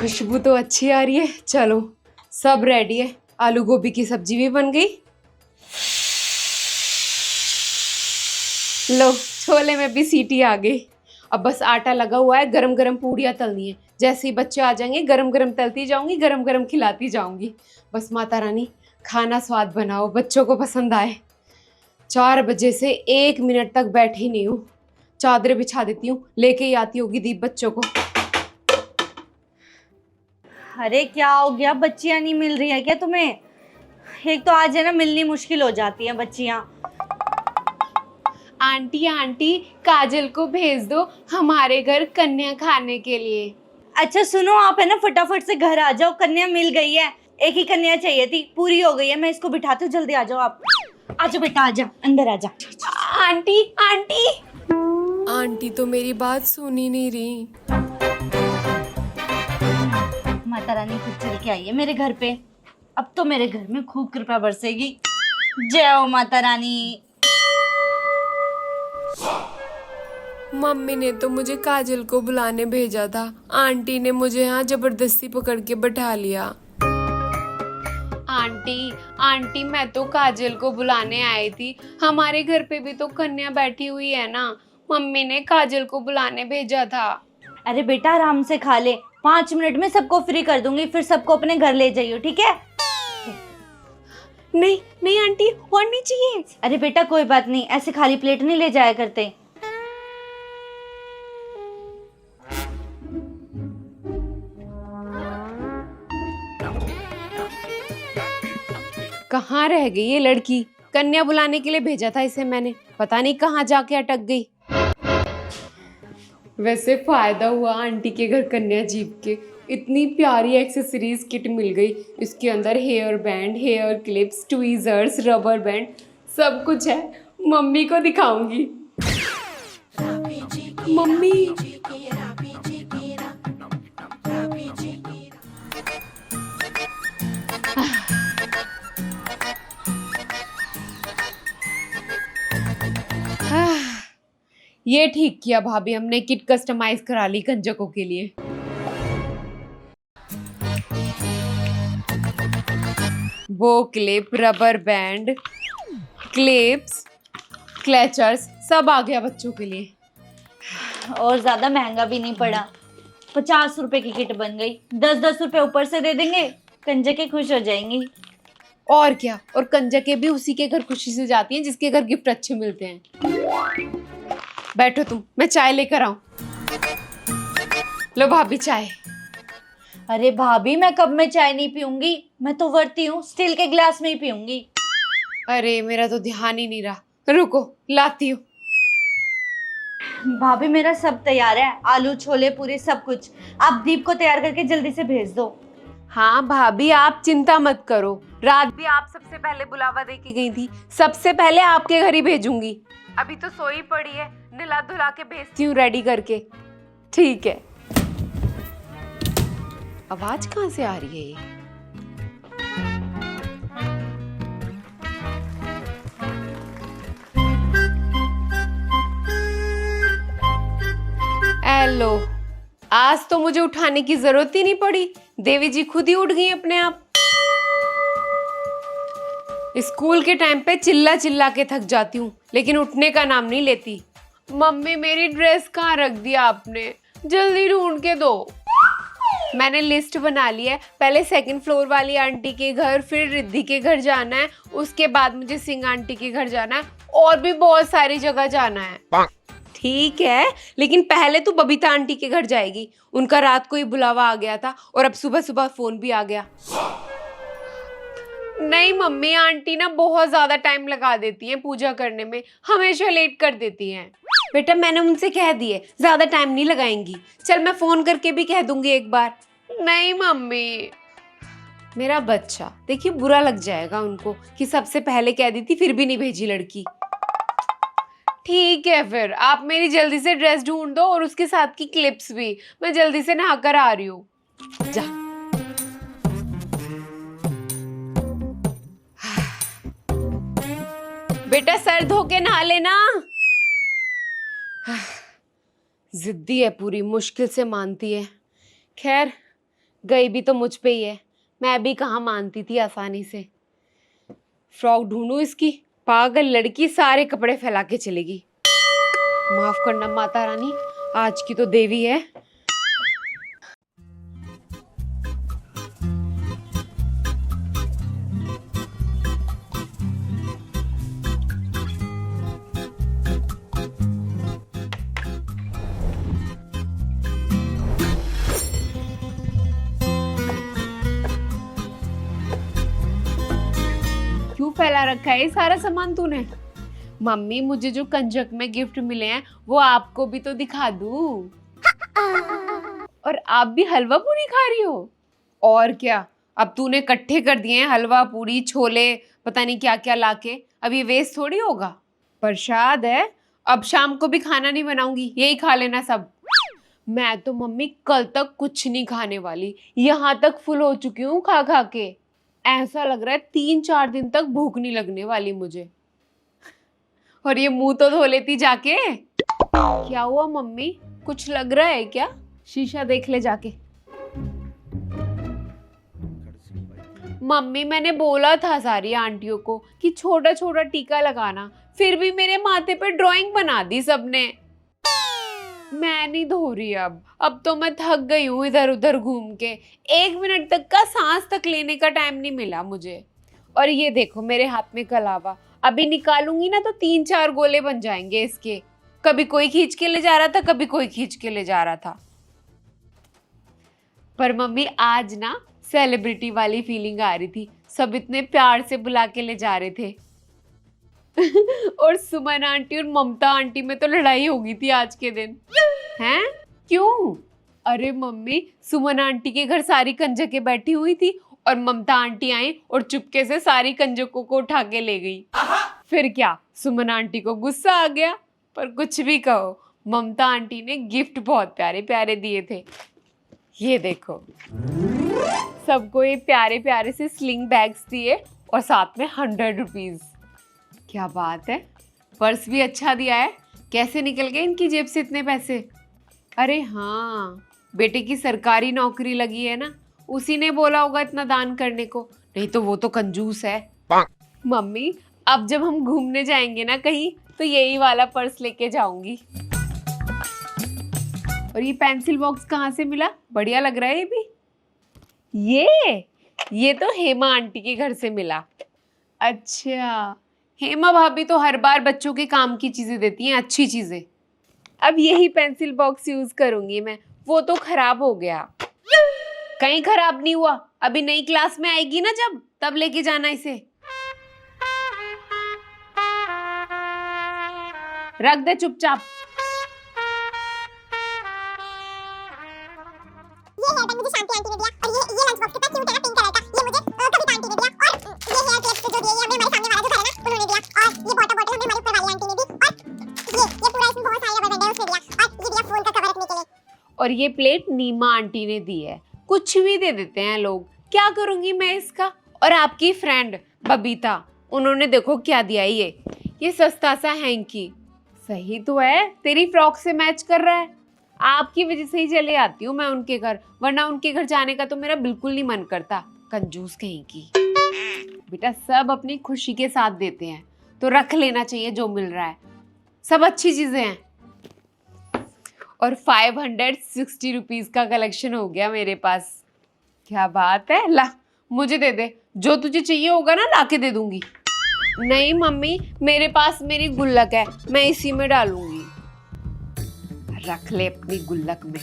खुशबू तो अच्छी आ रही है। चलो सब रेडी है, आलू गोभी की सब्जी भी बन गई। लो छोले में भी सीटी आ गई। अब बस आटा लगा हुआ है, गरम गरम पूड़ियाँ तलनी है। जैसे ही बच्चे आ जाएंगे गरम गरम तलती जाऊंगी, गरम गरम खिलाती जाऊंगी। बस माता रानी खाना स्वाद बनाओ, बच्चों को पसंद आए। 4 बजे से 1 मिनट तक बैठी नहीं हूँ। चादरें बिछा देती हूँ, लेके ही आती होगी दीप बच्चों को। अरे क्या हो गया, बच्चियां नहीं मिल रही है क्या तुम्हें? एक तो आज है ना, मिलनी मुश्किल हो जाती है बच्चियां। आंटी आंटी काजल को भेज दो हमारे घर कन्या खाने के लिए। अच्छा सुनो, आप है ना फटाफट से घर आ जाओ, कन्या मिल गई है। एक ही कन्या चाहिए थी, पूरी हो गई है। मैं इसको बिठाती हूँ, जल्दी आ जाओ आप। आ जाओ बेटा, आ जा, अंदर आ जा। आंटी आंटी आंटी तो मेरी बात सुन ही नहीं रही। माता रानी खुद चल के आई है मेरे घर पे। अब तो मेरे घर में खूब कृपा बरसेगी। जय हो माता रानी। मम्मी ने तो मुझे काजल को बुलाने भेजा था, आंटी ने मुझे यहाँ जबरदस्ती पकड़ के बैठा लिया। आंटी आंटी मैं तो काजल को बुलाने आई थी, हमारे घर पे भी तो कन्या बैठी हुई है ना, मम्मी ने काजल को बुलाने भेजा था। अरे बेटा आराम से खा ले, 5 मिनट में सबको फ्री कर दूंगी, फिर सबको अपने घर ले जाइयो, ठीक है? नहीं नहीं आंटी और नहीं चाहिए। अरे बेटा कोई बात नहीं, ऐसे खाली प्लेट नहीं ले जाया करते। कहाँ रह गई ये लड़की? कन्या बुलाने के लिए भेजा था इसे मैंने, पता नहीं कहाँ जाके अटक गई। वैसे फायदा हुआ आंटी के घर कन्या जीप के, इतनी प्यारी एक्सेसरीज किट मिल गई। इसके अंदर hair band, hair clips, tweezers, rubber band, सब कुछ है। मम्मी को दिखाऊंगी। मम्मी ये ठीक किया भाभी, हमने किट कस्टमाइज करा ली कंजकों के लिए। वो क्लिप, रबर बैंड, क्लिप्स, क्लेचर्स सब आ गया बच्चों के लिए। और ज्यादा महंगा भी नहीं पड़ा, 50 रुपए की किट बन गई। 10-10 रुपए ऊपर से दे देंगे, कंजके खुश हो जाएंगी। और क्या, और कंजके भी उसी के घर खुशी से जाती हैं जिसके घर गिफ्ट अच्छे मिलते हैं। बैठो तुम, मैं चाय लेकर आऊं। लो भाभी चाय। अरे भाभी मैं कब में चाय नहीं पीऊंगी, मैं तो वर्ती हूँ, स्टील के गिलास में ही पीऊंगी। अरे मेरा तो ध्यान ही नहीं रहा, रुको लाती हूँ। भाभी मेरा सब तैयार है, आलू छोले पूरी सब कुछ। आप दीप को तैयार करके जल्दी से भेज दो। हाँ भाभी आप चिंता मत करो, रात भी आप सबसे पहले बुलावा दे के गई थी, सबसे पहले आपके घर ही भेजूंगी। अभी तो सोई पड़ी है, नहला धुला के भेजती हूँ रेडी करके। ठीक है। आवाज कहाँ से आ रही है ये? हेलो, आज तो मुझे उठाने की जरूरत ही नहीं पड़ी, देवी जी खुद ही उठ गई अपने आप। स्कूल के टाइम पे चिल्ला चिल्ला के थक जाती हूँ, लेकिन उठने का नाम नहीं लेती। मम्मी मेरी ड्रेस कहाँ रख दिया आपने, जल्दी ढूंढ के दो। मैंने लिस्ट बना ली है, पहले 2nd फ्लोर वाली आंटी के घर, फिर रिद्धि के घर जाना है, उसके बाद मुझे सिंह आंटी के घर जाना है, और भी बहुत सारी जगह जाना है। ठीक है, लेकिन पहले तो बबीता आंटी के घर जाएगी, उनका रात को ही बुलावा आ गया था और अब सुबह सुबह फोन भी आ गया। नहीं मम्मी, आंटी ना बहुत ज्यादा टाइम लगा देती हैं पूजा करने में, हमेशा लेट कर देती हैं। बेटा मैंने उनसे कह दिए ज्यादा टाइम नहीं लगाएंगी, चल मैं फोन करके भी कह दूंगी एक बार। नहीं मम्मी, मेरा बच्चा देखिए बुरा लग जाएगा उनको कि सबसे पहले कह दी थी फिर भी नहीं भेजी लड़की। ठीक है फिर आप मेरी जल्दी से ड्रेस ढूंढ दो और उसके साथ की क्लिप्स भी, मैं जल्दी से नहाकर आ रही हूँ। जा। बेटा सर धो के नहा लेना। जिद्दी है पूरी, मुश्किल से मानती है। खैर गई भी तो मुझ पे ही है, मैं भी कहाँ मानती थी आसानी से। फ्रॉक ढूंढूं इसकी, पागल लड़की सारे कपड़े फैला के चलेगी। माफ करना माता रानी, आज की तो देवी है। क्यों फैला रखा है ये सारा सामान तूने? मम्मी, मुझे जो कंजक में गिफ्ट मिले हैं वो आपको भी तो दिखा दूं। और आप भी हलवा पूरी खा रही हो? और क्या, अब तूने इकट्ठे कर दिए हैं हलवा पूरी छोले पता नहीं क्या क्या लाके, अब ये वेस्ट थोड़ी होगा। प्रसाद है, अब शाम को भी खाना नहीं बनाऊंगी, यही खा लेना सब। मैं तो मम्मी कल तक कुछ नहीं खाने वाली, यहाँ तक फुल हो चुकी हूँ खा खा के। ऐसा लग रहा है 3-4 दिन तक भूख नहीं लगने वाली मुझे। और ये मुंह तो धो लेती जाके। क्या हुआ मम्मी, कुछ लग रहा है क्या? शीशा देख ले जाके। मम्मी, मैंने बोला था सारी आंटियों को कि छोटा छोटा टीका लगाना, फिर भी मेरे माथे पे ड्राइंग बना दी सबने। मैं नहीं धो रही अब तो मैं थक गई हूँ इधर उधर घूम के। 1 मिनट तक का सांस तक लेने का टाइम नहीं मिला मुझे। और ये देखो मेरे हाथ में कलावा, अभी निकालूंगी ना तो 3-4 गोले बन जाएंगे इसके। कभी कोई खींच के ले जा रहा था, कभी कोई खींच के ले जा रहा था। पर मम्मी आज ना सेलिब्रिटी वाली फीलिंग आ रही थी, सब इतने प्यार से बुला के ले जा रहे थे। और सुमन आंटी और ममता आंटी में तो लड़ाई हो गई थी आज के दिन। हैं? क्यों? अरे मम्मी, सुमन आंटी के घर सारी कंजकें बैठी हुई थी और ममता आंटी आई और चुपके से सारी कंजकों को उठा के ले गई। फिर क्या, सुमन आंटी को गुस्सा आ गया। पर कुछ भी कहो, ममता आंटी ने गिफ्ट बहुत प्यारे प्यारे दिए थे। ये देखो, सबको ये प्यारे प्यारे से स्लिंग बैग्स दिए और साथ में 100 रुपीज। क्या बात है, पर्स भी अच्छा दिया है। कैसे निकल गए इनकी जेब से इतने पैसे? अरे हाँ, बेटे की सरकारी नौकरी लगी है ना, उसी ने बोला होगा इतना दान करने को, नहीं तो वो तो कंजूस है। मम्मी, अब जब हम घूमने जाएंगे ना कहीं तो यही वाला पर्स लेके जाऊंगी। और ये पेंसिल बॉक्स कहाँ से मिला? बढ़िया लग रहा है ये भी। ये तो हेमा आंटी के घर से मिला। अच्छा, हेमा भाभी तो हर बार बच्चों के काम की चीजें देती हैं, अच्छी चीजें। अब यही पेंसिल बॉक्स यूज करूंगी मैं, वो तो खराब हो गया। कहीं खराब नहीं हुआ, अभी नई क्लास में आएगी ना जब, तब लेके जाना इसे। रख दे चुपचाप। ये हेयर बैंड मुझे शांति आंटी ने दिया और ये लंच बॉक्स कितना क्यूट है ना, पिंक कलर का। ये मुझे कविता आंटी ने दिया और ये हेयर क्लिप्स जो दिए ये हमें हमारे सामने वाला जो घर है ना उन्होंने दिया। और ये वाटर बॉटल हमें हमारी ऊपर वाली आंटी ने दी और ये पूरा इसमें बहुत सारे रबर बैंड है उसने दिया और ये दिया फोन का कवर रखने के लिए। और ये प्लेट नीमा आंटी ने दी है। कुछ भी दे देते हैं लोग, क्या करूंगी मैं इसका। और आपकी फ्रेंड बबीता, उन्होंने देखो क्या दिया है, ये सस्ता सा हैंकी। सही तो है, तेरी फ्रॉक से मैच कर रहा है। आपकी वजह से ही चले आती हूँ मैं उनके घर, वरना उनके घर जाने का तो मेरा बिल्कुल नहीं मन करता। कंजूस कहीं की। बेटा, सब अपनी खुशी के साथ देते हैं तो रख लेना चाहिए जो मिल रहा है, सब अच्छी चीजें हैं। और 560 रुपीज का कलेक्शन हो गया मेरे पास। क्या बात है, ला मुझे दे दे, जो तुझे चाहिए होगा ना लाके दे दूंगी। नहीं मम्मी, मेरे पास मेरी गुल्लक है, मैं इसी में डालूंगी। रख ले अपनी गुल्लक में।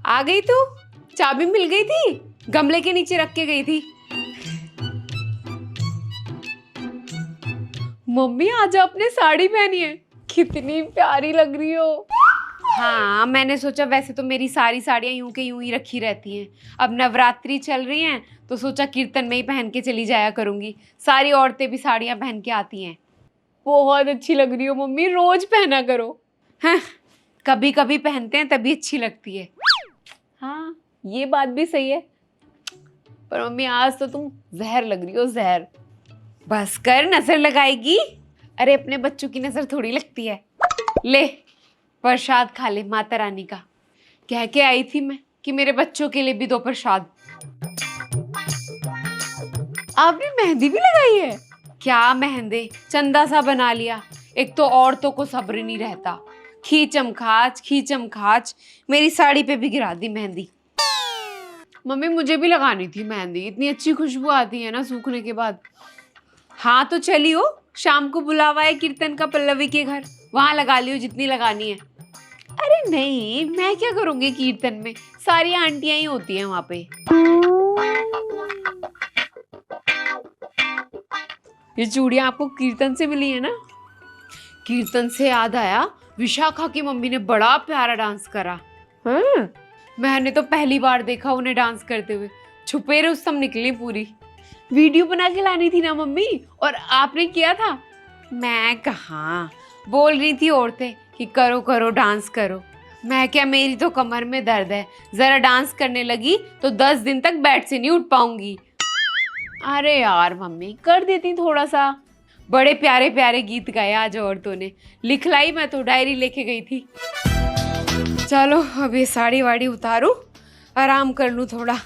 आ गई तू? चाबी मिल गई थी, गमले के नीचे रख के गई थी। मम्मी, आज आपने साड़ी पहनी है, कितनी प्यारी लग रही हो। हाँ, मैंने सोचा वैसे तो मेरी सारी साड़ियाँ यूं के यूं ही रखी रहती हैं। अब नवरात्रि चल रही हैं तो सोचा कीर्तन में ही पहन के चली जाया करूँगी। सारी औरतें भी साड़ियाँ पहन के आती हैं। बहुत अच्छी लग रही हो मम्मी, रोज पहना करो। हाँ, कभी कभी पहनते हैं तभी अच्छी लगती है। हाँ, ये बात भी सही है। पर मम्मी आज तो तुम जहर लग रही हो, जहर। बस कर, नजर लगाएगी। अरे अपने बच्चों की नजर थोड़ी लगती है। ले प्रसाद खा ले माता रानी का। कह के आई थी मैं कि मेरे बच्चों के लिए भी दो प्रसाद। आपने मेहंदी भी लगाई है? क्या मेहंदी, चंदा सा बना लिया। एक तो औरतों को सब्र नहीं रहता, खींचम खाच मेरी साड़ी पे भी गिरा दी मेहंदी। मम्मी मुझे भी लगानी थी मेहंदी, इतनी अच्छी खुशबू आती है ना सूखने के बाद। हाँ तो चलियो, शाम को बुलावा है कीर्तन का पल्लवी के घर, वहां लगा लियो जितनी लगानी है। अरे नहीं, मैं क्या करूंगी कीर्तन में, सारी आंटियां ही होती हैं वहां पे। ये चूड़ियां आपको कीर्तन से मिली है ना? कीर्तन से याद आया, विशाखा की मम्मी ने बड़ा प्यारा डांस करा। हाँ, मैंने तो पहली बार देखा उन्हें डांस करते हुए। छुपे रुस्तम निकली पूरी। वीडियो बना के लानी थी ना मम्मी, और आपने किया था? मैं कहाँ, बोल रही थी औरतें कि करो करो डांस करो। मैं क्या, मेरी तो कमर में दर्द है, जरा डांस करने लगी तो 10 दिन तक बेड से नहीं उठ पाऊंगी। अरे यार मम्मी, कर देती थोड़ा सा। बड़े प्यारे प्यारे गीत गाए आज औरतों ने, लिखलाई मैं तो डायरी लेके गई थी। चलो अब ये साड़ी वाड़ी उतारूं, आराम कर लूं थोड़ा।